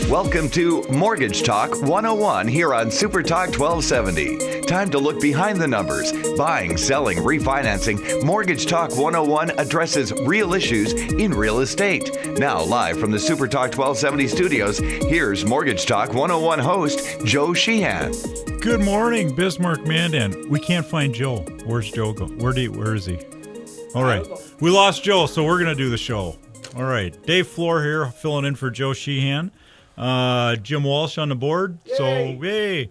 Welcome to Mortgage Talk 101 here on Super Talk 1270. Time to look behind the numbers. Buying, selling, refinancing. Mortgage Talk 101 addresses real issues in real estate. Now, live from the Super Talk 1270 studios, here's Mortgage Talk 101 host, Joe Sheehan. Good morning, Bismarck-Mandan. We can't find Joe. Where's Joe go? Where is he? All right. We lost Joe, so we're going to do the show. All right. Dave Flohr here, filling in for Joe Sheehan. Jim Walsh on the board. Yay. So, yay.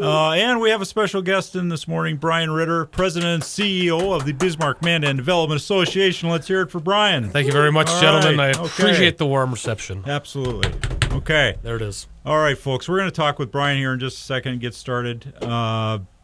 And we have a special guest in this morning, Brian Ritter, President and CEO of the Bismarck-Mandan Development Association. Let's hear it for Brian. Thank you very much, gentlemen. Right. I appreciate the warm reception. Absolutely. Okay. There it is. All right, folks. We're going to talk with Brian here in just a second and get started.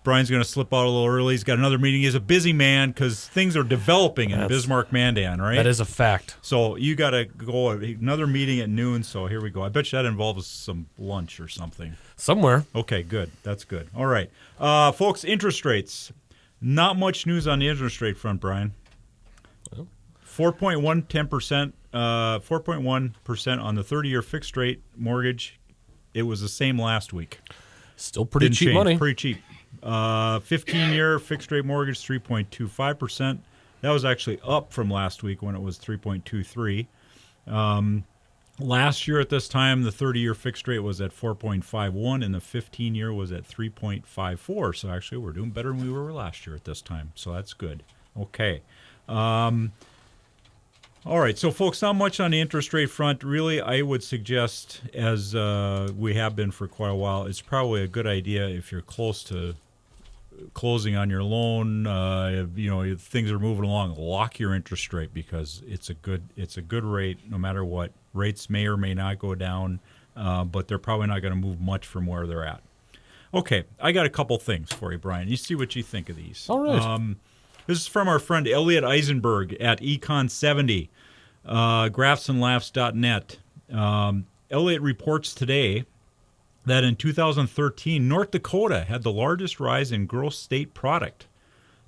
Brian's going to slip out a little early. He's got another meeting. He's a busy man because things are developing in Bismarck-Mandan, right? That is a fact. So you got to go another meeting at noon. So here we go. I bet you that involves some lunch or something. Somewhere. Okay, good. That's good. All right. Folks, interest rates. Not much news on the interest rate front, Brian. Well. 4.1% on the 30-year fixed rate mortgage. It was the same last week. Still pretty Didn't cheap change. money. Pretty cheap. 15-year fixed rate mortgage, 3.25%. That was actually up from last week when it was 3.23. Last year at this time, the 30-year fixed rate was at 4.51, and the 15-year was at 3.54. So actually, we're doing better than we were last year at this time. So that's good. Okay. All right, so folks, not much on the interest rate front. Really, I would suggest, as we have been for quite a while, it's probably a good idea if you're close to closing on your loan, things are moving along, lock your interest rate because it's a good rate no matter what. Rates may or may not go down, but they're probably not going to move much from where they're at. Okay, I got a couple things for you, Brian. You see what you think of these. All right. This is from our friend Elliot Eisenberg at Econ70, graphsandlaughs.net. Elliot reports today that in 2013, North Dakota had the largest rise in gross state product,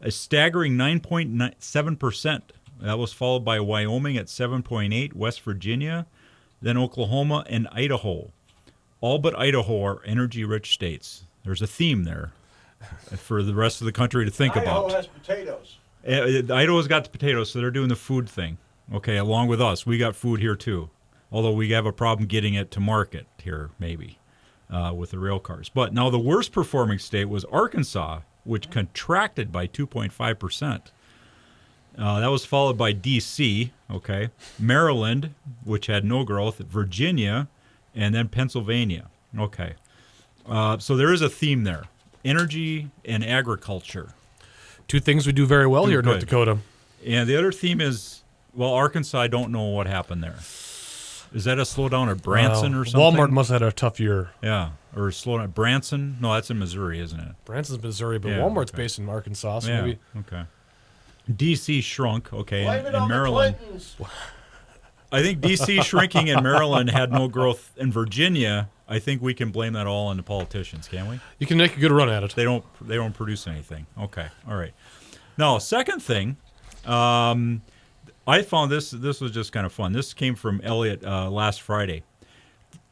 a staggering 9.7%. That was followed by Wyoming at 7.8%, West Virginia, then Oklahoma and Idaho. All but Idaho are energy-rich states. There's a theme there for the rest of the country to think about. Idaho has potatoes. Idaho's got the potatoes, so they're doing the food thing. Okay, along with us. We got food here, too. Although we have a problem getting it to market here, maybe, with the rail cars. But now the worst performing state was Arkansas, which contracted by 2.5%. That was followed by D.C., okay, Maryland, which had no growth, Virginia, and then Pennsylvania. Okay. So there is a theme there. Energy and agriculture. Two things we do very well here in North Dakota. And the other theme is, Arkansas, I don't know what happened there. Is that a slowdown at Branson or something? Walmart must have had a tough year. Yeah, or slowdown at Branson? No, that's in Missouri, isn't it? Branson's Missouri, but Walmart's based in Arkansas, so maybe. Okay. D.C. shrunk, okay, Blame it and on Maryland. The Clintons. I think D.C. shrinking and Maryland had no growth. In Virginia, I think we can blame that all on the politicians, can't we? You can make a good run at it. They don't produce anything. Okay, all right. Now, second thing, I found this was just kind of fun. This came from Elliot last Friday.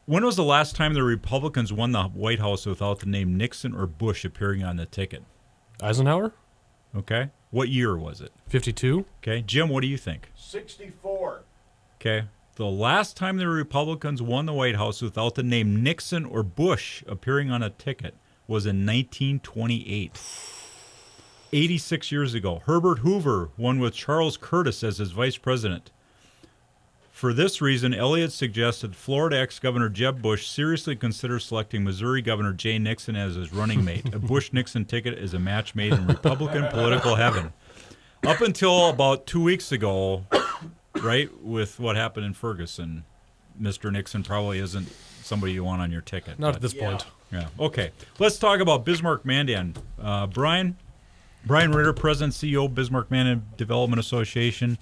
When was the last time the Republicans won the White House without the name Nixon or Bush appearing on the ticket? Eisenhower? Okay. What year was it? 52. Okay. Jim, what do you think? 64. Okay. The last time the Republicans won the White House without the name Nixon or Bush appearing on a ticket was in 1928. 86 years ago. Herbert Hoover won with Charles Curtis as his vice president. For this reason, Elliott suggested Florida ex-Governor Jeb Bush seriously consider selecting Missouri Governor Jay Nixon as his running mate. A Bush-Nixon ticket is a match made in Republican political heaven. Up until about 2 weeks ago, right, with what happened in Ferguson, Mr. Nixon probably isn't somebody you want on your ticket. Not at this point. Yeah. Okay. Let's talk about Bismarck-Mandan. Brian Ritter, President, CEO, Bismarck-Mandan Development Association.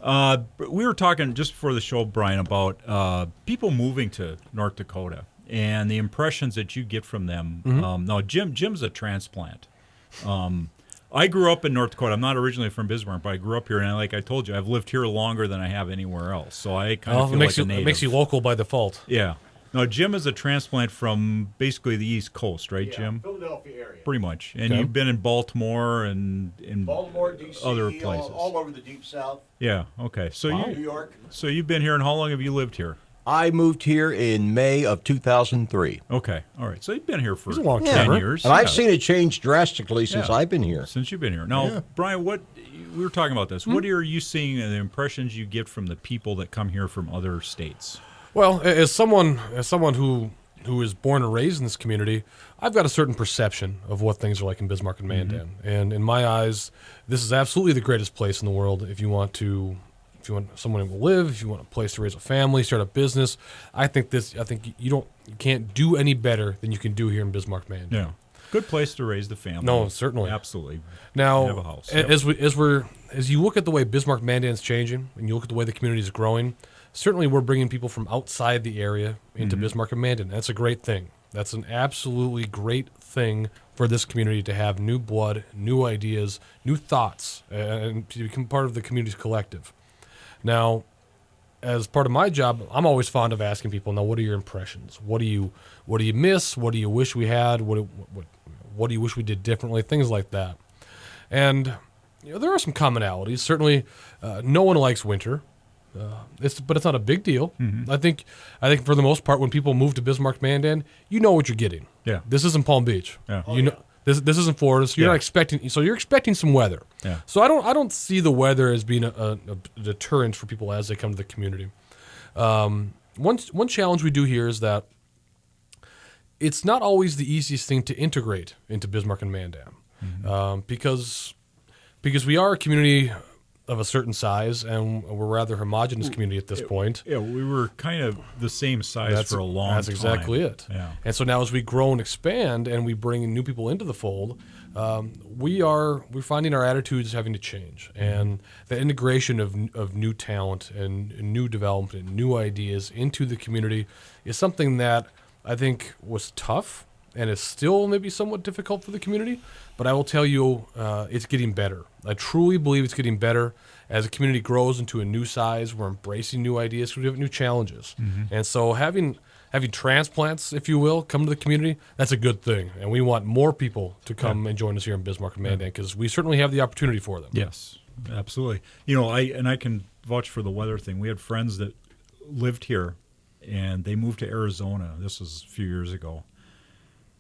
We were talking just before the show, Brian, about people moving to North Dakota and the impressions that you get from them. Mm-hmm. Now, Jim's a transplant. I grew up in North Dakota. I'm not originally from Bismarck, but I grew up here, and like I told you, I've lived here longer than I have anywhere else. So I kind of feel like a native. It makes you local by default. Yeah. Now, Jim is a transplant from basically the East Coast, right, Yeah, Jim? Philadelphia area. Pretty much. And Okay. you've been in Baltimore and in Baltimore, D.C., other places. all over the Deep South, Yeah, okay. So New York. so you've been here, and how long have you lived here? I moved here in May of 2003. Okay, all right. So you've been here for He's a long 10 timer. years. And I've Yeah. seen it change drastically since Yeah. I've been here. Since you've been here. Now, Brian, we were talking about this. Hmm? What are you seeing and the impressions you get from the people that come here from other states? Well, as someone who is born and raised in this community, I've got a certain perception of what things are like in Bismarck and Mandan. And in my eyes, this is absolutely the greatest place in the world if you want someone to live, if you want a place to raise a family, start a business. I think you can't do any better than you can do here in Bismarck-Mandan. Yeah. Good place to raise the family. No, certainly. Absolutely. Now, Have a house. as you look at the way Bismarck-Mandan's changing, and you look at the way the community is growing, certainly we're bringing people from outside the area into Bismarck and Mandan. That's a great thing. That's an absolutely great thing for this community to have new blood, new ideas, new thoughts, and to become part of the community's collective. Now, as part of my job, I'm always fond of asking people, now, what are your impressions? What do you miss? What do you wish we had? What do you wish we did differently? Things like that. And there are some commonalities. Certainly, no one likes winter. But it's not a big deal. I think for the most part, when people move to Bismarck-Mandan, you know what you're getting. Yeah. This isn't Palm Beach. Yeah. This isn't Florida. So you're Yeah. not expecting. So you're expecting some weather. Yeah. So I don't see the weather as being a deterrent for people as they come to the community. One challenge we do here is that it's not always the easiest thing to integrate into Bismarck and Mandan, because we are a community of a certain size, and we're a rather homogenous community at this point. Yeah, we were kind of the same size for a long time. That's exactly it. Yeah. And so now as we grow and expand and we bring new people into the fold, we're finding our attitudes having to change. And the integration of new talent and new development and new ideas into the community is something that I think was tough and is still maybe somewhat difficult for the community. But I will tell you, it's getting better. I truly believe it's getting better. As the community grows into a new size, we're embracing new ideas because we have new challenges. And so having transplants, if you will, come to the community, that's a good thing. And we want more people to come and join us here in Bismarck and Mandan because we certainly have the opportunity for them. Yes, absolutely. I can vouch for the weather thing. We had friends that lived here, and they moved to Arizona. This was a few years ago.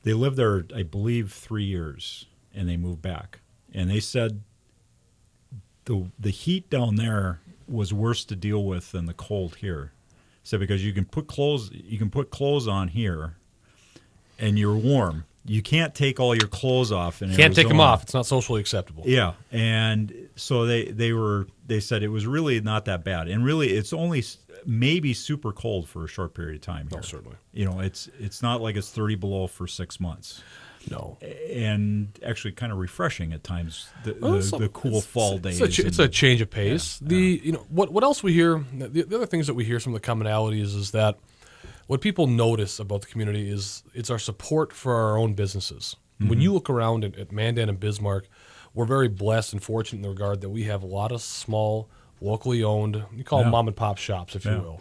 They lived there, I believe, 3 years, and they moved back. And they said the heat down there was worse to deal with than the cold here. So because you can put clothes on here, and you're warm. You can't take all your clothes off in Arizona. Can't take them off. It's not socially acceptable. Yeah, and so they said it was really not that bad, and really it's only maybe super cold for a short period of time here. Oh, certainly. It's not like it's 30 below for 6 months. No. And actually kind of refreshing at times, the cool fall days. It's a change of pace. What else we hear, the other things that we hear, some of the commonalities is that what people notice about the community is it's our support for our own businesses. When you look around at Mandan and Bismarck, we're very blessed and fortunate in the regard that we have a lot of small, locally owned, you call them mom and pop shops, if you will.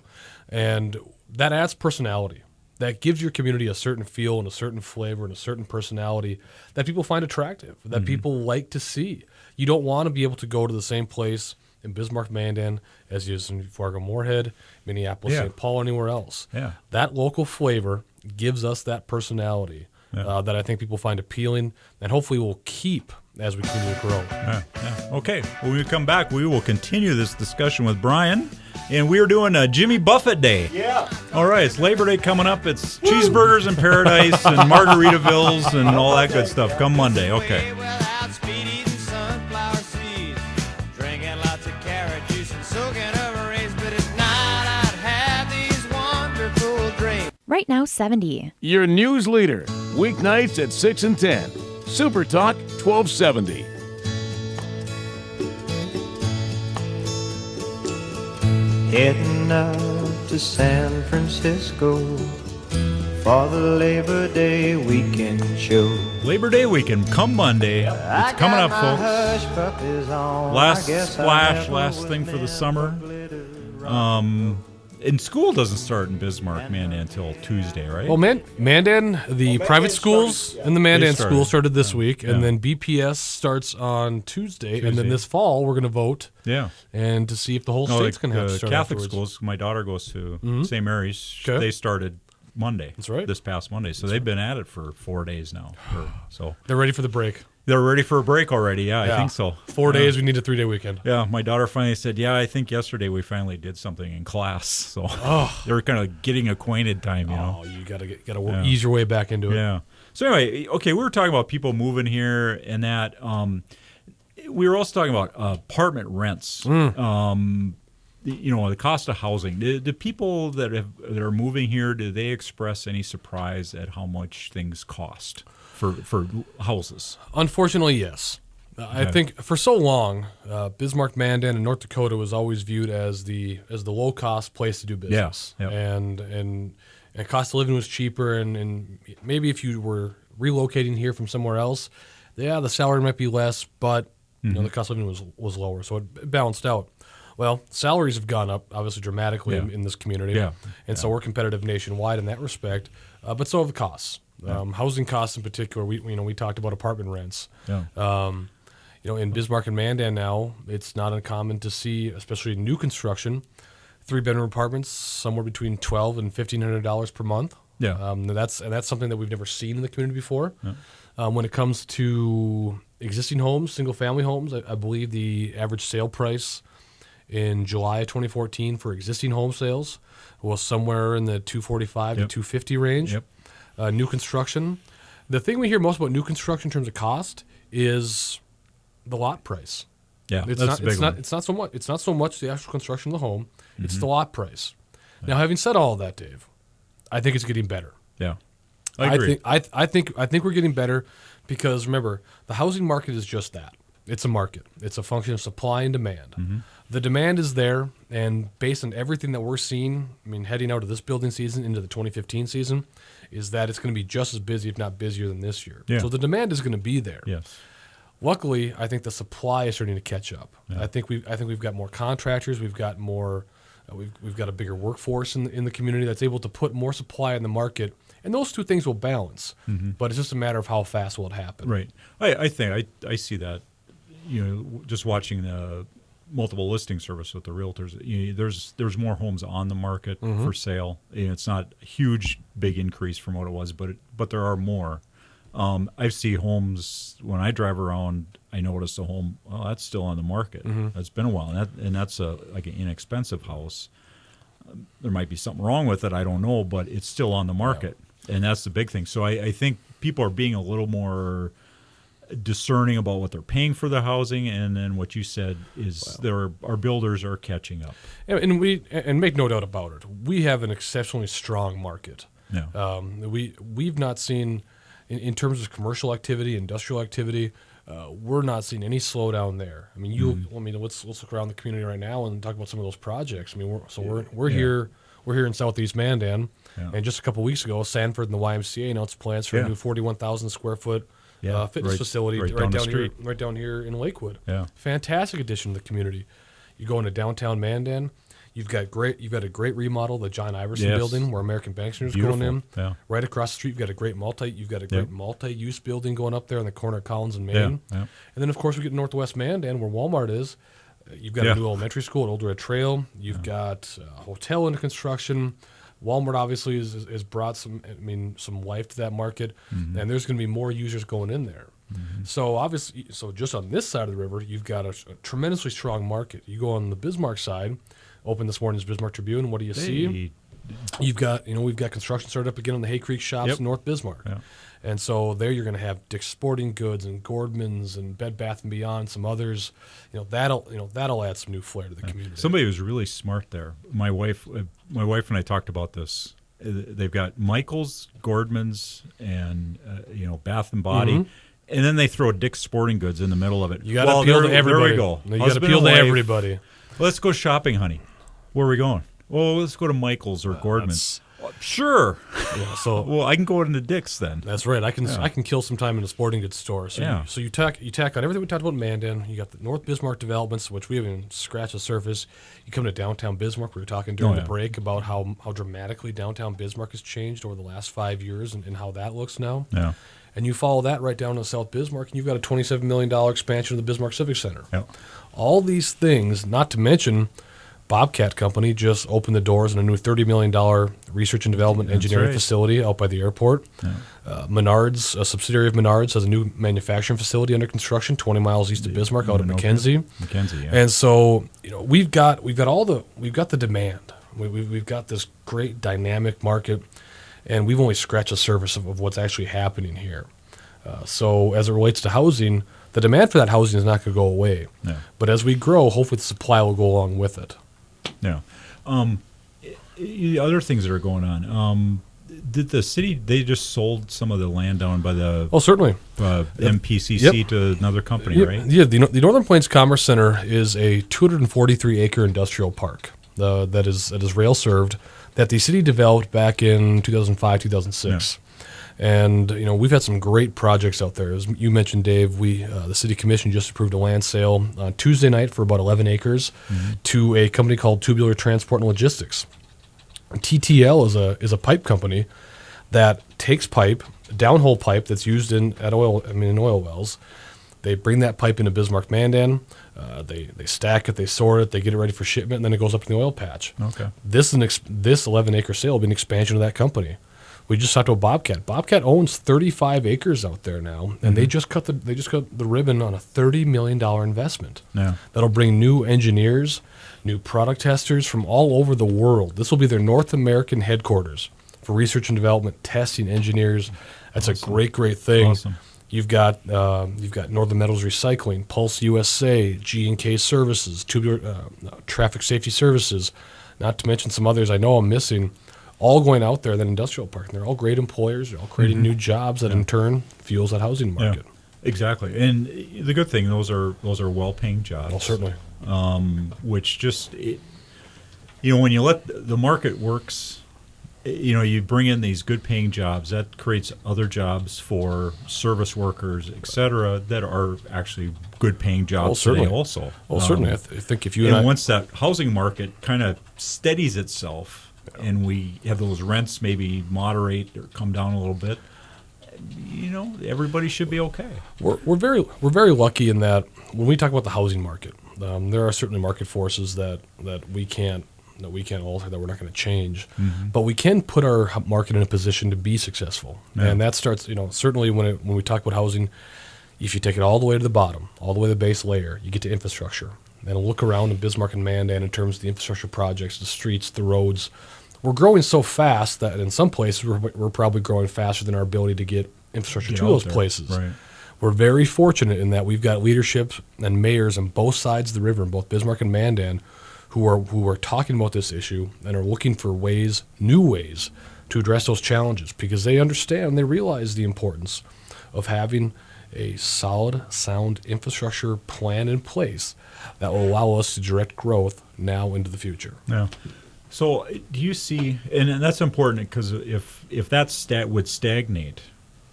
And that adds personality. That gives your community a certain feel and a certain flavor and a certain personality that people find attractive, that people like to see. You don't want to be able to go to the same place in Bismarck-Mandan as you is in Fargo-Moorhead, Minneapolis, St. Paul, or anywhere else. Yeah. That local flavor gives us that personality that I think people find appealing and hopefully will keep as we continue to grow. Okay, when we come back, we will continue this discussion with Brian, and we are doing a Jimmy Buffett Day. Yeah. All right, it's Labor Day coming up. It's cheeseburgers in paradise and Margaritavilles and all that good stuff come Monday. Okay. Right now, 70. Your news leader, weeknights at 6 and 10. Super Talk 1270. Heading out to San Francisco for the Labor Day weekend show. Labor Day weekend, come Monday. It's coming up, folks. Last thing for the summer. And school doesn't start in Bismarck-Mandan until Tuesday, right? Well, Mandan, the private schools and the Mandan school started this week, and then BPS starts on Tuesday, and then this fall we're going to vote. Yeah. And to see if the whole state's going to have to start Catholic afterwards. schools, my daughter goes to St. Mary's. Okay. They started Monday. That's right. This past Monday. So they've been at it for 4 days now. So They're ready for the break. they're ready for a break already. Yeah, I think so. 4 days, we need a 3-day weekend. Yeah, my daughter finally said, "Yeah, I think yesterday we finally did something in class." So they were kind of getting acquainted time, you know. Oh, you gotta ease your way back into it. Yeah. So anyway, okay, we were talking about people moving here and that. We were also talking about apartment rents. The cost of housing. The people that are moving here, do they express any surprise at how much things cost for houses? Unfortunately, yes. I think for so long, Bismarck-Mandan and North Dakota was always viewed as the low cost place to do business. Yeah. And cost of living was cheaper, and maybe if you were relocating here from somewhere else, the salary might be less, but the cost of living was lower, so it balanced out. Well, salaries have gone up, obviously, dramatically in this community. Yeah. So we're competitive nationwide in that respect, but so have the costs. Housing costs in particular, we talked about apartment rents. Yeah. In Bismarck and Mandan now, it's not uncommon to see, especially new construction, 3-bedroom apartments somewhere between $1,200 and $1,500 per month. Yeah. That's something that we've never seen in the community before. Yeah. When it comes to existing homes, single-family homes, I believe the average sale price in July of 2014 for existing home sales was somewhere in the $245 to $250 range. Yep. New construction. The thing we hear most about new construction in terms of cost is the lot price. Yeah, It's not so much the actual construction of the home. It's the lot price. Now, having said all of that, Dave, I think it's getting better. Yeah, I agree. I think we're getting better because remember, the housing market is just that. It's a market. It's a function of supply and demand. The demand is there, and based on everything that we're seeing, heading out of this building season into the 2015 season, is that it's going to be just as busy, if not busier, than this year. Yeah. So the demand is going to be there. Yes. Luckily, I think the supply is starting to catch up. Yeah. I think we've got more contractors. We've got more. We've got a bigger workforce in the community that's able to put more supply in the market, and those two things will balance. But it's just a matter of how fast will it happen. Right. I think I see that. Just watching the multiple listing service with the realtors, there's more homes on the market for sale. It's not a huge, big increase from what it was, but there are more. I see homes when I drive around. I notice a home. Well, that's still on the market. That's been a while, and that's like an inexpensive house. There might be something wrong with it. I don't know, but it's still on the market, and that's the big thing. So I think people are being a little more discerning about what they're paying for the housing, and then what you said is our builders are catching up. And make no doubt about it, we have an exceptionally strong market. Yeah. We've not seen, in terms of commercial activity, industrial activity, we're not seeing any slowdown there. Let's look around the community right now and talk about some of those projects. We're here in Southeast Mandan, and just a couple weeks ago, Sanford and the YMCA announced plans for a new 41,000 square foot fitness facility right down here in Lakewood. Yeah. Fantastic addition to the community. You go into downtown Mandan, you've got a great remodel, the John Iverson building where American Bankston is going in. Yeah. Right across the street, you've got a great multi-use building going up there on the corner of Collins and Main. Yeah. And then of course we get Northwest Mandan where Walmart is. You've got a new elementary school at Old Red Trail. You've got a hotel under construction. Walmart obviously has brought some life to that market, and there's going to be more users going in there. So just on this side of the river, you've got a tremendously strong market. You go on the Bismarck side, open this morning's Bismarck Tribune. What do you see? We've got construction started up again on the Hay Creek shops in North Bismarck. Yeah. And so there you're going to have Dick's Sporting Goods and Gordman's and Bed Bath & Beyond, some others. That'll add some new flair to the community. Somebody was really smart there. My wife and I talked about this. They've got Michael's, Gordman's, and Bath and Body, and then they throw Dick's Sporting Goods in the middle of it. You got to appeal to everybody. There we go. You got to appeal to everybody. Let's go shopping, honey. Where are we going? Well, let's go to Michael's or Gordman's. Sure. Yeah, so Well, I can go into Dick's then. that's right. I can kill some time in a sporting goods store. So Yeah. you tack on everything we talked about in Mandan. You got the North Bismarck developments, which we haven't even scratched the surface. You come to downtown Bismarck. We were talking during the break about how dramatically downtown Bismarck has changed over the last 5 years and how that looks now. Yeah. And you follow that right down to South Bismarck, and you've got a $27 million expansion of the Bismarck Civic Center. Yeah. All these things, not to mention Bobcat Company just opened the doors in a new $30 million research and development engineering right. facility out by the airport. Menards, a subsidiary of Menards, has a new manufacturing facility under construction 20 miles east of Bismarck out at McKenzie. McKenzie, yeah. And so, we've got the demand. We've got this great dynamic market, and we've only scratched the surface of what's actually happening here. So as it relates to housing, the demand for that housing is not going to go away. Yeah. But as we grow, hopefully the supply will go along with it. Yeah. Other things that are going on. Did the city, they just sold some of the land down by the Oh, certainly. MPCC Yep. to another company, Yeah, right? yeah. The Northern Plains Commerce Center is a 243-acre industrial park that is rail served that the city developed back in 2005, 2006. And we've had some great projects out there. As you mentioned, Dave, the city commission just approved a land sale on Tuesday night for about 11 acres to a company called Tubular Transport and Logistics. TTL is a pipe company that takes pipe, downhole pipe that's used in oil wells. They bring that pipe into Bismarck-Mandan. They stack it, they sort it, they get it ready for shipment, and then it goes up in the oil patch. Okay. This 11-acre sale will be an expansion of that company. We just talked about Bobcat. Bobcat owns 35 acres out there now, and they just cut the ribbon on a $30 million investment. Yeah. That'll bring new engineers, new product testers from all over the world. This will be their North American headquarters for research and development, testing engineers. That's awesome. A great thing. Awesome. You've got Northern Metals Recycling, Pulse USA, G&K Services, Tubular Traffic Safety Services, not to mention some others I know I'm missing, all going out there in that industrial park. And they're all great employers. They're all creating new jobs that in turn fuels that housing market. Yeah, exactly. And the good thing, those are well-paying jobs. Well, certainly. Which just, when you let the market works, you bring in these good-paying jobs, that creates other jobs for service workers, et cetera, that are actually good-paying jobs today also. Well, certainly. I think if you and once that housing market kind of steadies itself, and we have those rents maybe moderate or come down a little bit, everybody should be okay. We're very lucky in that when we talk about the housing market, there are certainly market forces that we can't alter, that we're not going to change, but we can put our market in a position to be successful, and that starts. Certainly when we talk about housing, if you take it all the way to the bottom, all the way to the base layer, you get to infrastructure. And look around in Bismarck and Mandan in terms of the infrastructure projects, the streets, the roads. We're growing so fast that in some places we're probably growing faster than our ability to get infrastructure to those places. Right. We're very fortunate in that we've got leadership and mayors on both sides of the river, in both Bismarck and Mandan, who are talking about this issue and are looking for new ways to address those challenges, because they understand, they realize the importance of having a solid, sound infrastructure plan in place that will allow us to direct growth now into the future. Yeah. So do you see, and that's important, because if that would stagnate,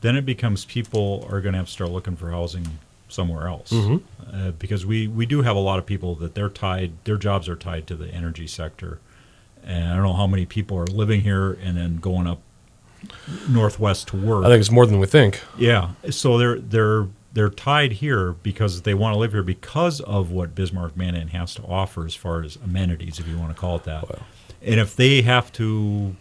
then it becomes people are going to have to start looking for housing somewhere else. Because we do have a lot of people that their jobs are tied to the energy sector. And I don't know how many people are living here and then going up northwest to work. I think it's more than we think. Yeah. So they're tied here because they want to live here because of what Bismarck-Mandan has to offer as far as amenities, if you want to call it that. Well, and if they have to,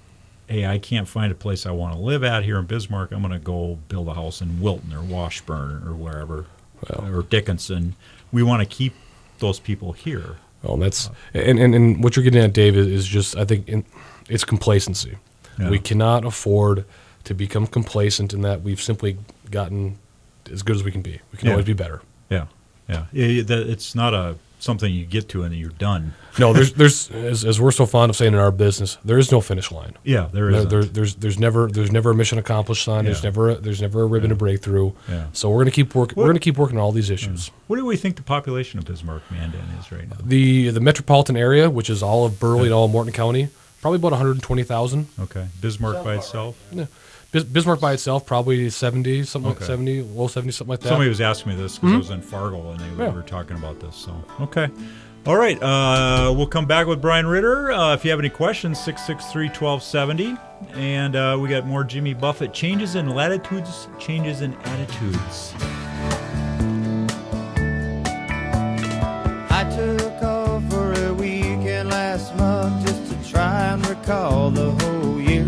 hey, I can't find a place I want to live at here in Bismarck, I'm going to go build a house in Wilton or Washburn or wherever, or Dickinson. We want to keep those people here. Well, that's and what you're getting at, Dave, is just, I think, it's complacency. Yeah. We cannot afford to become complacent in that we've simply gotten as good as we can be. We can always be better. Yeah. It's not something you get to and then you're done. No, there's as we're so fond of saying in our business, there is no finish line. Yeah, there is. There's never a mission accomplished sign. Yeah. There's never a ribbon to break through. Yeah. So we're gonna keep working. We're gonna keep working on all these issues. What do we think the population of Bismarck-Mandan is right now? The metropolitan area, which is all of Burley and all of Morton County, probably about 120,000. Okay. Bismarck by itself. Yeah. Bismarck by itself, probably 70, something like Okay. 70, low 70, something like that. Somebody was asking me this because I was in Fargo and we were talking about this. So, okay. All right. We'll come back with Brian Ritter. If you have any questions, 663-1270. And we got more Jimmy Buffett. Changes in latitudes, changes in attitudes. I took off for a weekend last month just to try and recall the whole year.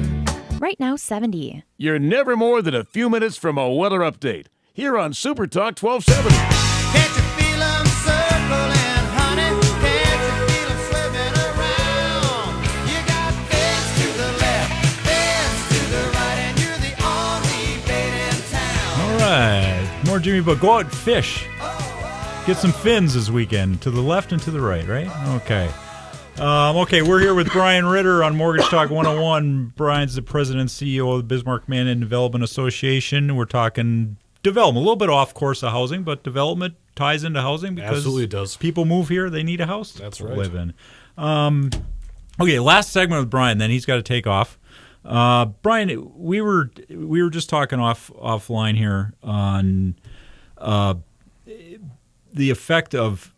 Right now, 70. You're never more than a few minutes from a weather update here on Super Talk 1270. Can't you feel 'em circling, honey? Can't you feel 'em swimming around? You got fins to the left, fins to the right, and you're the only bait in town. All right. More Jimmy Buffett. Go out and fish. Get some fins this weekend, to the left and to the right, right? Okay. Okay, we're here with Brian Ritter on Mortgage Talk 101. Brian's the president and CEO of the Bismarck-Mandan Development Association. We're talking development, a little bit off course of housing, but development ties into housing because Absolutely it does. people move here, they need a house That's to right. live in. Okay, last segment with Brian, then he's got to take off. Brian, we were just talking offline here on the effect of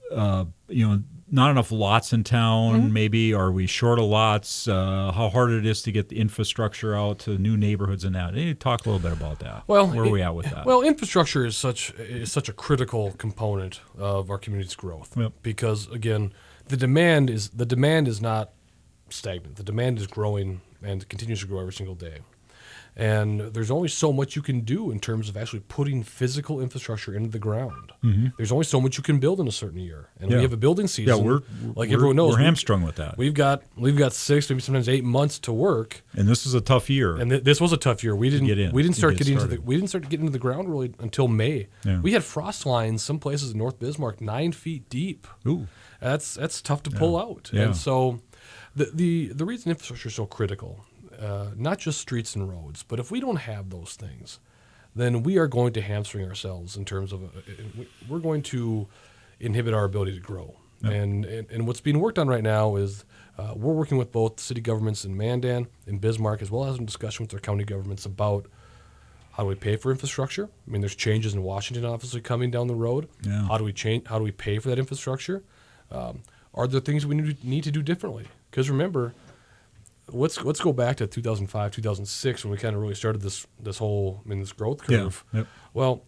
not enough lots in town. Maybe are we short of lots? How hard it is to get the infrastructure out to new neighborhoods and that. Talk a little bit about that. Well, where are we at with that? Well, infrastructure is such a critical component of our community's growth. Yep. Because again, the demand is not stagnant. The demand is growing and continues to grow every single day. And there's only so much you can do in terms of actually putting physical infrastructure into the ground. There's only so much you can build in a certain year. And we have a building season. Yeah, everyone knows, we're hamstrung with that. We've got 6, maybe sometimes 8 months to work. And this is a tough year. And this was a tough year. We didn't start getting into the ground really until May. Yeah. We had frost lines some places in North Bismarck 9 feet deep. Ooh. That's tough to pull out. Yeah. And so the reason infrastructure is so critical, not just streets and roads, but if we don't have those things, then we are going to hamstring ourselves in terms of we're going to inhibit our ability to grow. Yep. And what's being worked on right now is we're working with both city governments in Mandan and Bismarck, as well as in discussion with our county governments about how do we pay for infrastructure. I mean, there's changes in Washington obviously coming down the road. Yeah. How do we pay for that infrastructure? Are there things we need to do differently? Because remember, let's go back to 2005, 2006 when we kind of really started this whole this growth curve. Yeah. Yep. Well,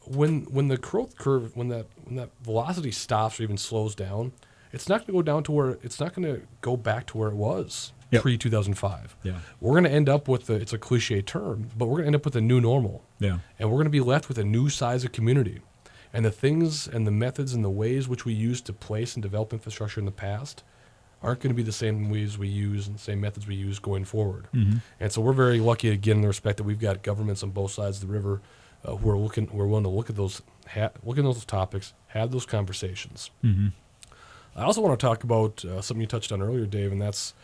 when the growth curve, when that velocity stops or even slows down, it's not going to go back to where it was pre-2005. Yeah. We're going to end up with it's a cliche term, but we're going to end up with a new normal. Yeah. And we're going to be left with a new size of community. And the things and the methods and the ways which we used to place and develop infrastructure in the past aren't going to be the same ways we use and the same methods we use going forward. Mm-hmm. And so we're very lucky again in the respect that we've got governments on both sides of the river who are willing to look at those topics, have those conversations. Mm-hmm. I also want to talk about something you touched on earlier, Dave, and that's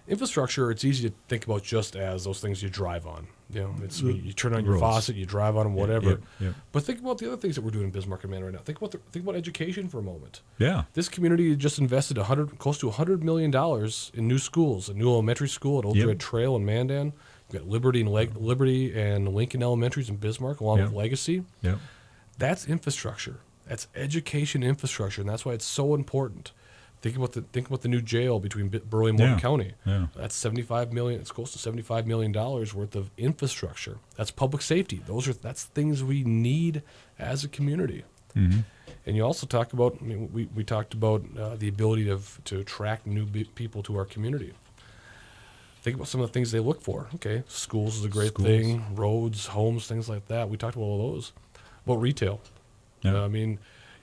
infrastructure. It's easy to think about just as those things you drive on. You turn on your faucet, you drive on them, whatever. Yeah. But think about the other things that we're doing in Bismarck and Mandan right now. Think about education for a moment. Yeah. This community just invested close to $100 million in new schools, a new elementary school at Old Red Trail in Mandan. We've got Liberty and Lincoln Elementaries in Bismarck, along with Legacy. Yeah. That's infrastructure. That's education infrastructure, and that's why it's so important. Think about the new jail between Burley and Morton County. Yeah. That's $75 million. It's close to $75 million worth of infrastructure. That's public safety. That's things we need as a community. Mm-hmm. And you also talk about. We talked about the ability to attract new people to our community. Think about some of the things they look for. Okay, schools is a great thing. Roads, homes, things like that. We talked about all those. About retail. Yeah.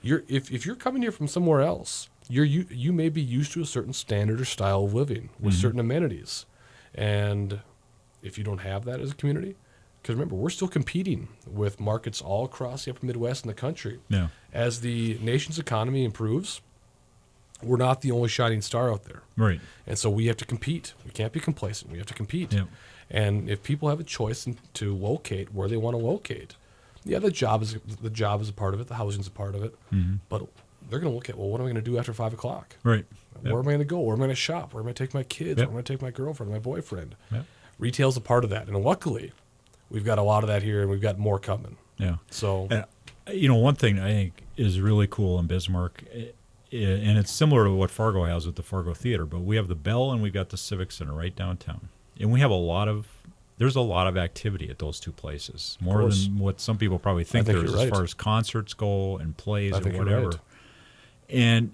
If you're coming here from somewhere else, you may be used to a certain standard or style of living with certain amenities, and if you don't have that as a community, because remember we're still competing with markets all across the upper Midwest and the country. Yeah. As the nation's economy improves, we're not the only shining star out there. Right. And so we have to compete. We can't be complacent. We have to compete. Yeah. And if people have a choice to locate where they want to locate, the job is a part of it. The housing is a part of it. Mm-hmm. But they're going to look at, well, what am I going to do after 5 o'clock? Right. Where am I going to go? Where am I going to shop? Where am I going to take my kids? Yep. Where am I going to take my girlfriend, my boyfriend? Yep. Retail's a part of that. And luckily, we've got a lot of that here, and we've got more coming. Yeah. So, one thing I think is really cool in Bismarck, and it's similar to what Fargo has with the Fargo Theater, but we have the Bell and we've got the Civic Center right downtown. And we have there's a lot of activity at those two places, more than what some people probably think there is as far as concerts go and plays or whatever. Right. And,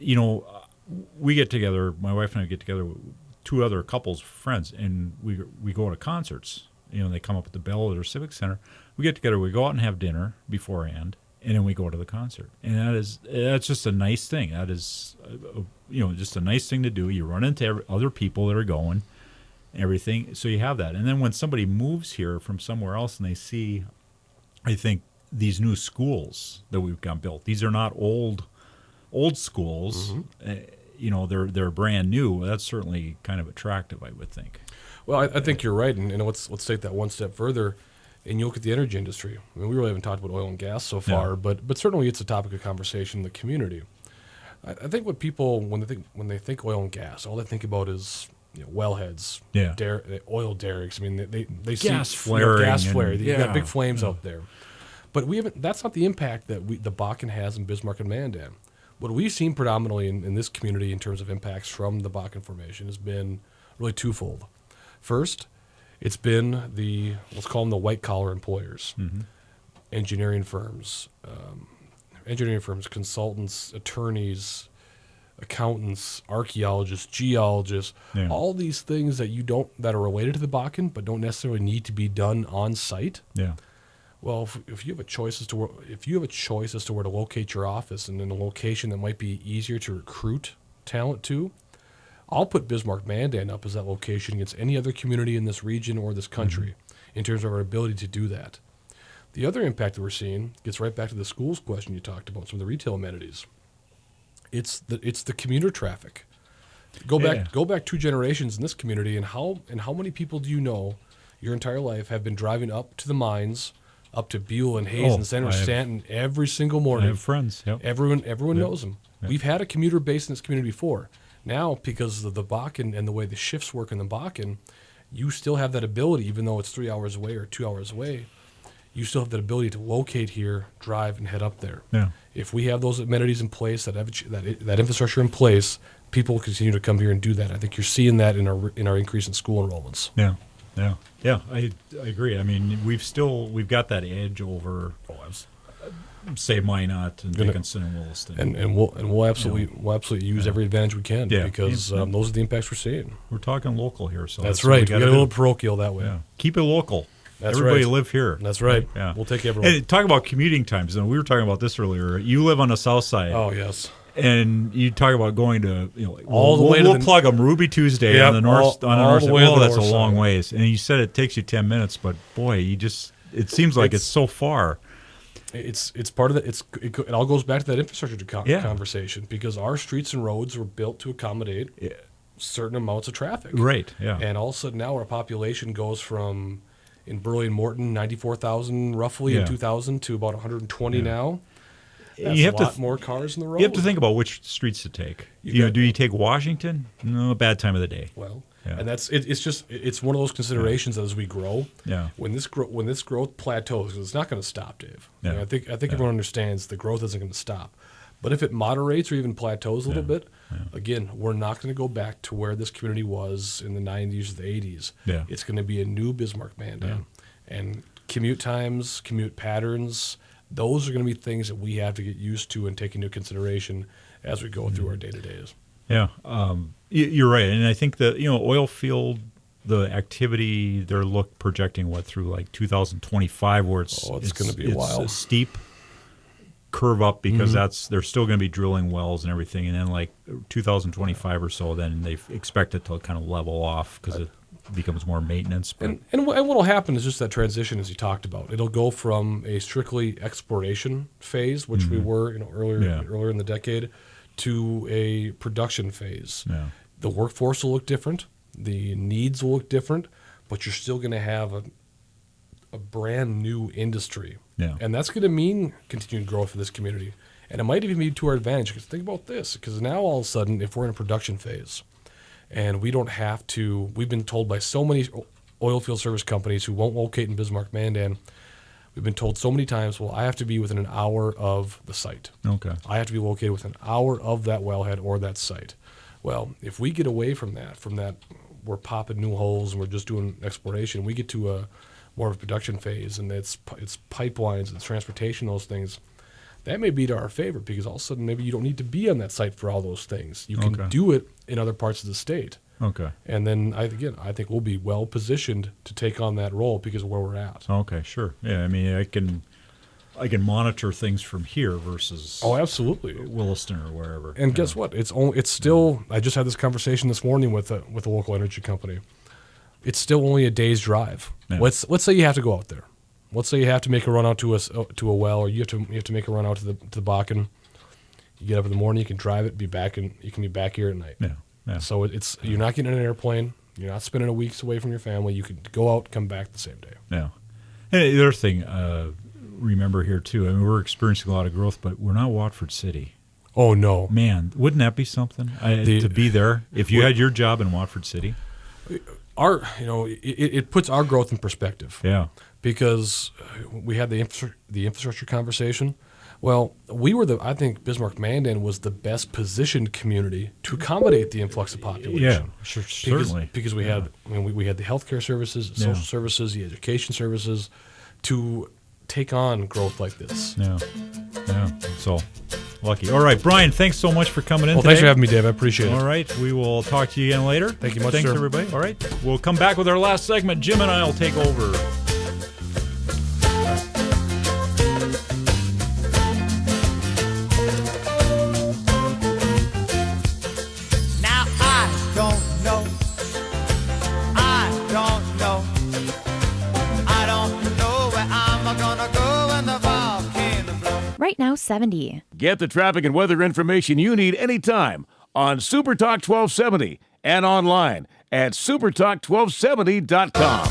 we get together, my wife and I get together with two other couples, friends, and we go to concerts. They come up at the Bell or the Civic Center. We get together, we go out and have dinner beforehand, and then we go to the concert. And that's just a nice thing. That is, just a nice thing to do. You run into other people that are going, everything. So you have that. And then when somebody moves here from somewhere else and they see, I think, these new schools that we've got built, these are not old schools. Mm-hmm. They're brand new. That's certainly kind of attractive, I would think. Well, I think you're right. And let's take that one step further. And you look at the energy industry. I mean, we really haven't talked about oil and gas so far, but certainly it's a topic of conversation in the community. I think what people, when they think oil and gas, all they think about is wellheads, oil derricks. I mean, they see gas flaring. You've got big flames out there. But we haven't. That's not the impact that the Bakken has in Bismarck and Mandan. What we've seen predominantly in this community in terms of impacts from the Bakken Formation has been really twofold. First, it's been let's call them the white-collar employers, mm-hmm. engineering firms, consultants, attorneys, accountants, archaeologists, geologists, all these things that are related to the Bakken but don't necessarily need to be done on site. Yeah. Well, if you have a choice as to where to locate your office and in a location that might be easier to recruit talent to, I'll put Bismarck-Mandan up as that location against any other community in this region or this country mm-hmm. in terms of our ability to do that. The other impact that we're seeing gets right back to the schools question you talked about, some of the retail amenities. It's the commuter traffic. Go back 2 generations in this community, and how many people do you know your entire life have been driving up to the mines, up to Buell and Hayes and Senator Stanton every single morning? I have friends. Yep. Everyone knows them. Yep. We've had a commuter base in this community before. Now, because of the Bakken and the way the shifts work in the Bakken, you still have that ability, even though it's 3 hours away or 2 hours away, you still have that ability to locate here, drive, and head up there. Yeah. If we have those amenities in place, that infrastructure in place, people will continue to come here and do that. I think you're seeing that in our increase in school enrollments. Yeah. I agree. I mean, we've got that edge over, say, Minot and Dickinson and Williston, and we'll absolutely use every advantage we can because those are the impacts we're seeing. We're talking local here, so that's right. We got a little parochial that way. Yeah. Keep it local. That's Everybody right. live here. That's right. Yeah. We'll take everyone. And talk about commuting times. And we were talking about this earlier. You live on the south side. Oh, yes. And you talk about going to, all the way to we'll plug them, Ruby Tuesday on the north. That's a long ways. And you said it takes you 10 minutes, but boy, it seems like it's so far. It's part of that. It all goes back to that infrastructure conversation because our streets and roads were built to accommodate certain amounts of traffic. Right. Yeah. And all of a sudden now our population goes from, in Burley and Morton, 94,000 roughly in 2000 to about 120 now. That's a lot more cars in the road. You have to think about which streets to take. Do you take Washington? No, bad time of the day. Well, and it's one of those considerations that as we grow, when this growth plateaus, 'cause it's not going to stop, Dave. I mean, I think everyone understands the growth isn't going to stop. But if it moderates or even plateaus a little bit, again, we're not going to go back to where this community was in the 90s or the 80s. Yeah. It's going to be a new Bismarck-Mandan. And commute times, commute patterns, those are going to be things that we have to get used to and take into consideration as we go through our day-to-days. Yeah, you're right. And I think the oil field, the activity, they're projecting through like 2025 where it's going to be a while. A steep curve up because they're still going to be drilling wells and everything. And then like 2025 or so, then they expect it to kind of level off because it becomes more maintenance. And what will happen is just that transition as you talked about. It'll go from a strictly exploration phase, which we were earlier in the decade, to a production phase. Yeah. The workforce will look different. The needs will look different, but you're still going to have a brand new industry. Yeah. And that's going to mean continued growth for this community. And it might even be to our advantage, because think about this, because now all of a sudden, if we're in a production phase and we don't have to, we've been told by so many oil field service companies who won't locate in Bismarck-Mandan, we've been told so many times, well, I have to be within an hour of the site. Okay. I have to be located within an hour of that wellhead or that site. Well, if we get away from that, we're popping new holes and we're just doing exploration, we get to a more of a production phase, and it's pipelines and transportation, those things. That may be to our favor, because all of a sudden maybe you don't need to be on that site for all those things. You can do it in other parts of the state. Okay. And then I think we'll be well positioned to take on that role because of where we're at. Okay, sure. Yeah, I mean, I can monitor things from here versus Absolutely, Williston or wherever. And guess what? It's still. I just had this conversation this morning with a local energy company. It's still only a day's drive. Yeah. Let's say you have to go out there. Let's say you have to make a run out to a well, or you have to make a run out to the Bakken. You get up in the morning, you can drive it, you can be back here at night. Yeah. Yeah. So you're not getting in an airplane. You're not spending a week away from your family. You can go out, come back the same day. Yeah. And the other thing, remember here too. I mean, we're experiencing a lot of growth, but we're not Watford City. Oh no, man! Wouldn't that be something to be there if you had your job in Watford City? It puts our growth in perspective. Yeah. Because we had the infrastructure conversation. Well, I think Bismarck-Mandan was the best positioned community to accommodate the influx of population. Yeah, sure, certainly. Because we had we had the healthcare services, the social services, the education services to take on growth like this. Yeah. So lucky. All right, Brian, thanks so much for coming in today. Thanks for having me, Dave. I appreciate it. All right, we will talk to you again later. Thank you much, Thanks, sir. everybody. All right, we'll come back with our last segment. Jim and I will take over. Now I don't know where I'm gonna go when the volcano blows. Right now, 70. Get the traffic and weather information you need anytime on Super Talk 1270 and online at supertalk1270.com.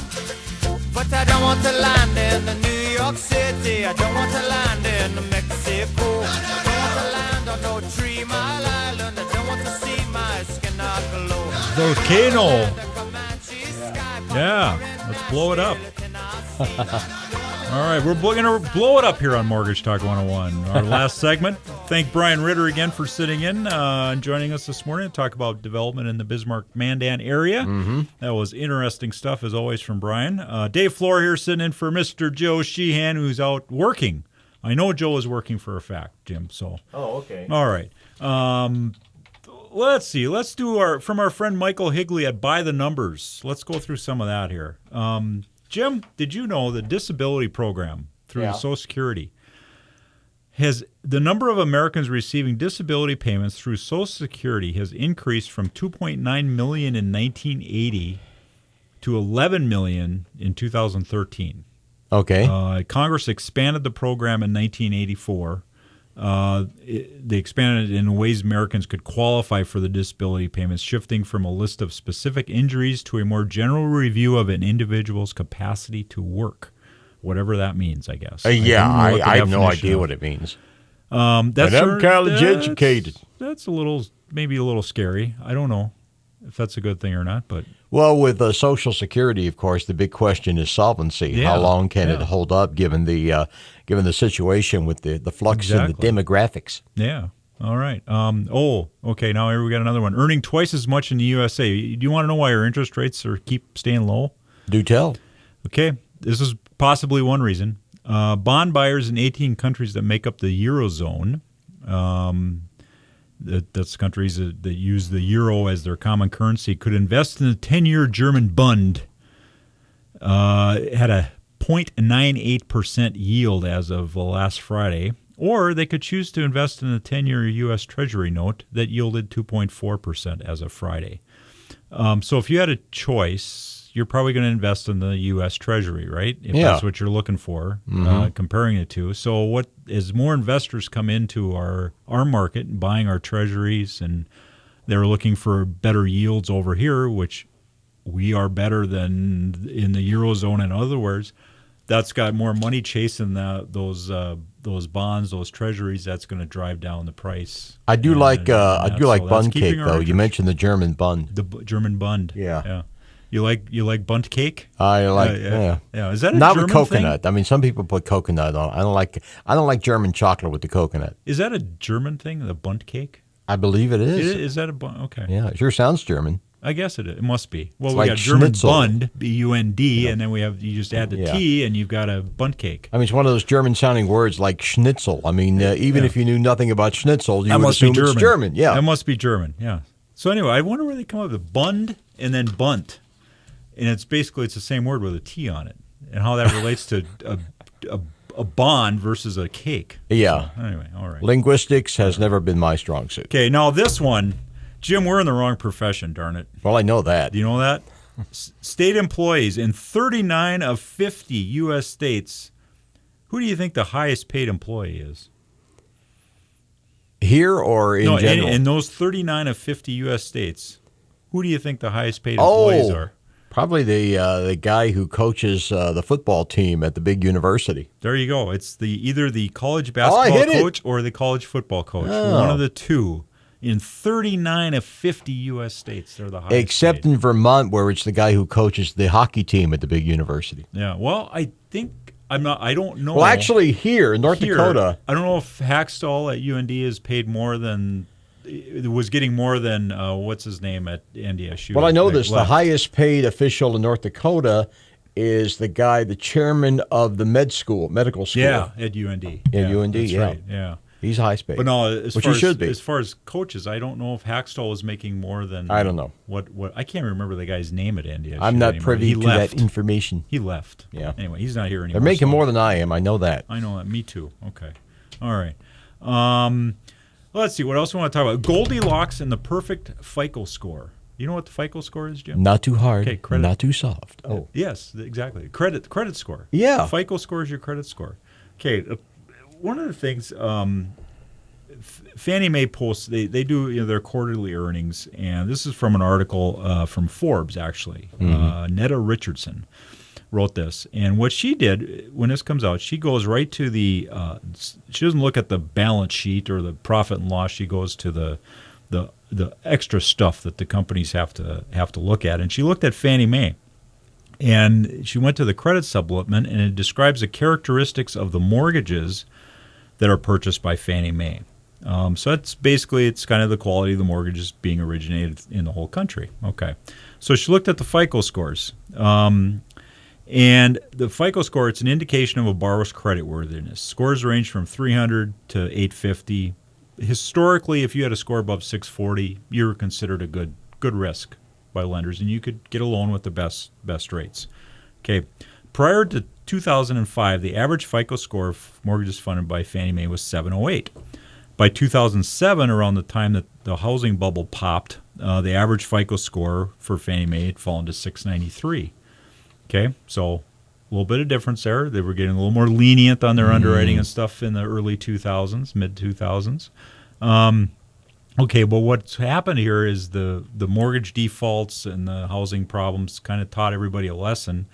But I don't want to land in New York City. I don't want to land in Mexico. I don't want to land on no 3 Mile Island. I don't want to see my skin glow. Volcano. Yeah, let's blow it up. All right, we're going to blow it up here on Mortgage Talk 101. Our last segment. Thank Brian Ritter again for sitting in and joining us this morning to talk about development in the Bismarck-Mandan area. Mm-hmm. That was interesting stuff, as always, from Brian. Dave Flohr here sitting in for Mr. Joe Sheehan, who's out working. I know Joe is working for a fact, Jim. So. Oh, okay. All right. Let's see. Let's do from our friend Michael Higley at By the Numbers. Let's go through some of that here. Jim, did you know the disability program through Social Security has the number of Americans receiving disability payments through Social Security has increased from 2.9 million in 1980 to 11 million in 2013. Okay. Congress expanded the program in 1984. They expanded it in ways Americans could qualify for the disability payments, shifting from a list of specific injuries to a more general review of an individual's capacity to work, whatever that means, I guess. I have no idea what it means. That's I'm college educated. That's maybe a little scary. I don't know if that's a good thing or not, but well, with Social Security, of course, the big question is solvency. Yeah, how long can it hold up, given the situation with the flux in the demographics? Yeah. All right. Okay. Now here we got another one. Earning twice as much in the USA. Do you want to know why our interest rates keep staying low? Do tell. Okay. This is possibly one reason. Bond buyers in 18 countries that make up the Eurozone. That's countries that use the euro as their common currency, could invest in the 10-year German Bund. Had a 0.98% yield as of last Friday. Or they could choose to invest in the 10-year U.S. Treasury note that yielded 2.4% as of Friday. So if you had a choice, you're probably going to invest in the U.S. Treasury, right? If that's what you're looking for, comparing the two. So as more investors come into our market and buying our treasuries, and they're looking for better yields over here, which we are better than in the Eurozone, in other words, that's got more money chasing those bonds, those treasuries. That's going to drive down the price. I do like so bun that's cake keeping our though. You interest. mentioned the German bun. The German bund. Yeah. You like bundt cake? I like yeah. Is that a Not German with coconut. thing? I mean, some people put coconut on. I don't like German chocolate with the coconut. Is that a German thing? The bundt cake? I believe it is. Is that a bun? Okay. Yeah, it sure sounds German. I guess it is. It must be. Well, It's we like got German schnitzel. bund, B-U-N-D, and then you just add the Yeah. T, and you've got a bundt cake. I mean, it's one of those German-sounding words like schnitzel. I mean, even if you knew nothing about schnitzel, you would assume it's German. Yeah. That must be German. Yeah. So anyway, I wonder where they come up with bund and then bunt, and it's the same word with a T on it, and how that relates to a bond versus a cake. Yeah. So, anyway, all right. Linguistics has never been my strong suit. Okay, now this one, Jim, we're in the wrong profession, darn it. Well, I know that. Do you know that? State employees in 39 of 50 U.S. states, who do you think the highest paid employee is? Here or in general? In those 39 of 50 U.S. states, who do you think the highest paid employees are? Probably the guy who coaches the football team at the big university. There you go. It's either the college basketball coach or the college football coach. Oh. One of the two. In 39 of 50 U.S. states, they're the highest Except paid. in Vermont, where it's the guy who coaches the hockey team at the big university. Yeah. Well, I don't know. Well, actually, here in North Dakota, I don't know if Hackstall at UND is paid more than was getting more than what's his name at NDSU. well, I know that this. The left. highest paid official in North Dakota is the guy, the chairman of the medical school. Yeah, at UND. Yeah, UND, That's yeah. right. Yeah. He's highest paid. But no, which he should be. As far as coaches, I don't know if Hackstall was making more than. I don't know. What I can't remember the guy's name at NDSU. I'm not anymore. privy He to left. that information. He left. Yeah. Anyway, he's not here anymore. They're making so- more than I am. I know that. I know that. Me too. Okay. All right. Let's see. What else we want to talk about? Goldilocks and the perfect FICO score. You know what the FICO score is, Jim? Not too hard, Okay, credit. not too soft. Oh, Yes, exactly. Credit score. Yeah. FICO score is your credit score. Okay. One of the things Fannie Mae posts, they do their quarterly earnings, and this is from an article from Forbes, actually. Netta Richardson wrote this. And what she did, when this comes out, she goes right to she doesn't look at the balance sheet or the profit and loss. She goes to the extra stuff that the companies have to look at. And she looked at Fannie Mae. And she went to the credit supplement, and it describes the characteristics of the mortgages that are purchased by Fannie Mae. So it's kind of the quality of the mortgages being originated in the whole country. Okay. So she looked at the FICO scores. And the FICO score, it's an indication of a borrower's creditworthiness. Scores range from 300 to 850. Historically, if you had a score above 640, you were considered a good risk by lenders, and you could get a loan with the best rates. Okay. Prior to 2005, the average FICO score of mortgages funded by Fannie Mae was 708. By 2007, around the time that the housing bubble popped, the average FICO score for Fannie Mae had fallen to 693. Okay, so a little bit of difference there. They were getting a little more lenient on their underwriting and stuff in the early 2000s, mid 2000s. Okay, but what's happened here is the mortgage defaults and the housing problems kind of taught everybody a lesson.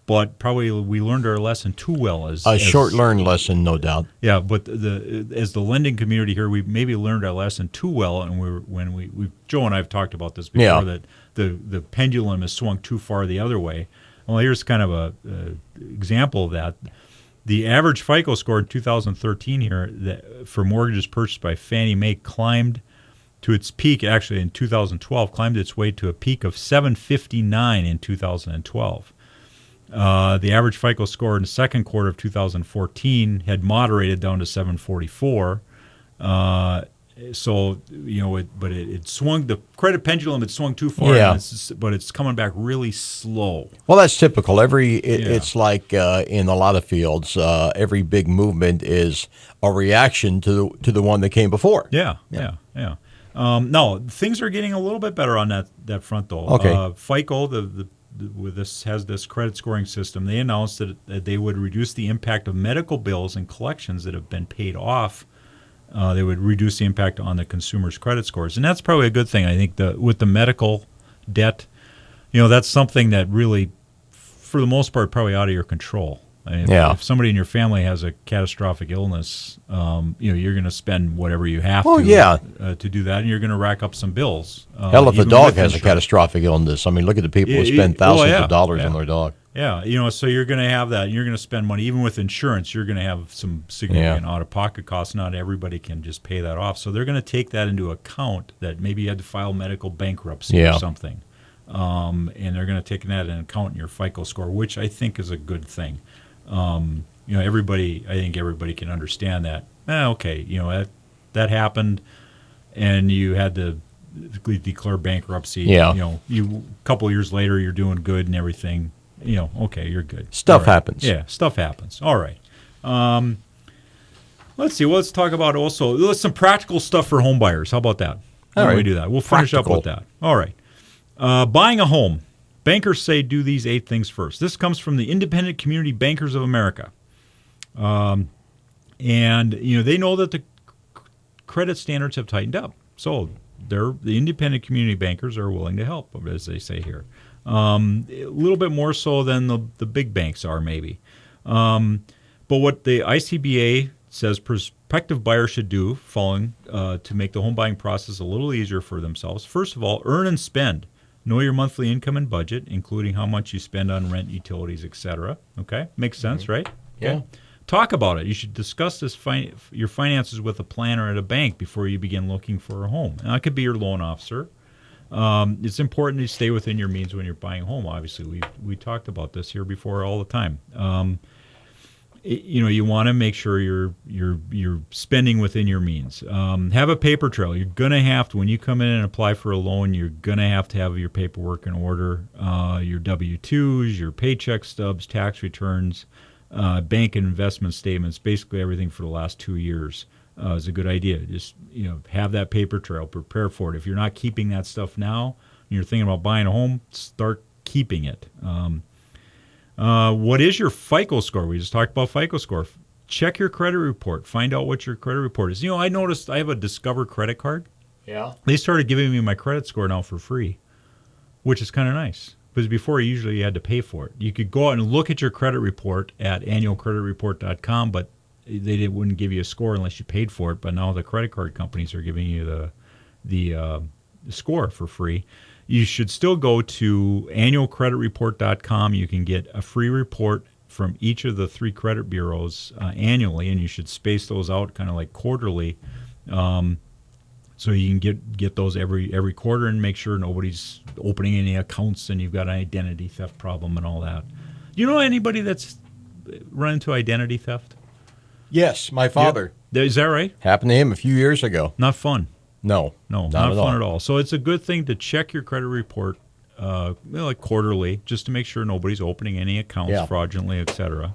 But probably we learned our lesson too well. As short-learned lesson, no doubt. Yeah, but as the lending community here, we maybe learned our lesson too well, and Joe and I have talked about this before, that the pendulum has swung too far the other way. Well, here's kind of a example of that. The average FICO score in 2013 here for mortgages purchased by Fannie Mae climbed to its peak, actually in 2012, climbed its way to a peak of 759 in 2012. The average FICO score in the second quarter of 2014 had moderated down to 744. It swung, the credit pendulum had swung too far, but it's coming back really slow. Well, that's typical. It's like in a lot of fields, every big movement is a reaction to the one that came before. Yeah. No, things are getting a little bit better on that front, though. Okay. FICO, has this credit scoring system. They announced that they would reduce the impact of medical bills and collections that have been paid off. They would reduce the impact on the consumer's credit scores, and that's probably a good thing. I think with the medical debt, that's something that really, for the most part, probably out of your control. I mean, Yeah. if somebody in your family has a catastrophic illness, you're going to spend whatever you have Oh, to yeah. To do that, and you're going to rack up some bills. Hell, if a even dog with has a insurance. catastrophic illness, I mean, look at the people who Yeah, spend oh, thousands yeah, of dollars yeah. on their dog. Yeah, so you're going to have that. You're going to spend money. Even with insurance, you're going to have some significant out-of-pocket costs. Not everybody can just pay that off. So they're going to take that into account, that maybe you had to file medical bankruptcy or something. And they're going to take that into account in your FICO score, which I think is a good thing. I think everybody can understand that. Okay, that happened, and you had to declare bankruptcy. Yeah. A couple of years later, you're doing good and everything. Okay, you're good. Stuff All right. happens. Yeah, stuff happens. All right. Let's see. Let's talk about also some practical stuff for home buyers. How about that? How do we do that? We'll finish up with that. All right. Buying a home. Bankers say do these 8 things first. This comes from the Independent Community Bankers of America. And they know that the credit standards have tightened up. So the independent community bankers are willing to help, as they say here. A little bit more so than the big banks are, maybe. But what the ICBA says prospective buyers should do to make the home buying process a little easier for themselves. First of all, earn and spend. Know your monthly income and budget, including how much you spend on rent, utilities, etc. Okay? Makes sense, right? Yeah. Okay. Talk about it. You should discuss your finances with a planner at a bank before you begin looking for a home. And that could be your loan officer. It's important to stay within your means when you're buying a home. Obviously, we talked about this here before all the time. You want to make sure you're spending within your means. Have a paper trail. You're gonna have to, when you come in and apply for a loan, you're gonna have to have your paperwork in order. Your W-2s, your paycheck stubs, tax returns, bank and investment statements, basically everything for the last 2 years. Is a good idea. Just have that paper trail, prepare for it. If you're not keeping that stuff now, and you're thinking about buying a home, start keeping it. What is your FICO score? We just talked about FICO score. Check your credit report. Find out what your credit report is. I noticed I have a Discover credit card. Yeah. They started giving me my credit score now for free, which is kind of nice. Because before, usually you had to pay for it. You could go out and look at your credit report at annualcreditreport.com, but they wouldn't give you a score unless you paid for it. But now the credit card companies are giving you the score for free. You should still go to annualcreditreport.com. You can get a free report from each of the 3 credit bureaus annually, and you should space those out kind of like quarterly, so you can get those every quarter and make sure nobody's opening any accounts and you've got an identity theft problem and all that. Do you know anybody that's run into identity theft? Yes, my father. Yep. Is that right? Happened to him a few years ago. Not fun. No, not at fun all. at all. So it's a good thing to check your credit report like quarterly, just to make sure nobody's opening any accounts fraudulently, etc.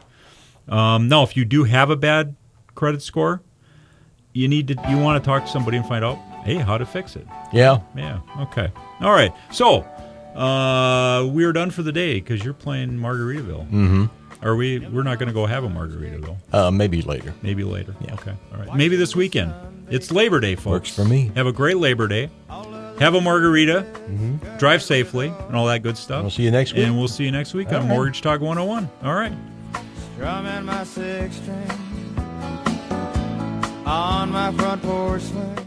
Now, if you do have a bad credit score, you want to talk to somebody and find out, hey, how to fix it. Yeah. Yeah. Okay. All right. So we're done for the day because you're playing Margaritaville. Mm-hmm. We're not going to go have a margarita though. Maybe later. Maybe later. Yeah. Okay. All right. Maybe this weekend. It's Labor Day, folks. Works for me. Have a great Labor Day. Have a margarita. Drive safely and all that good stuff. We'll see you next week. And we'll see you next week on Mortgage Talk 101. All right. Strumming my 6 string on my front porch swing.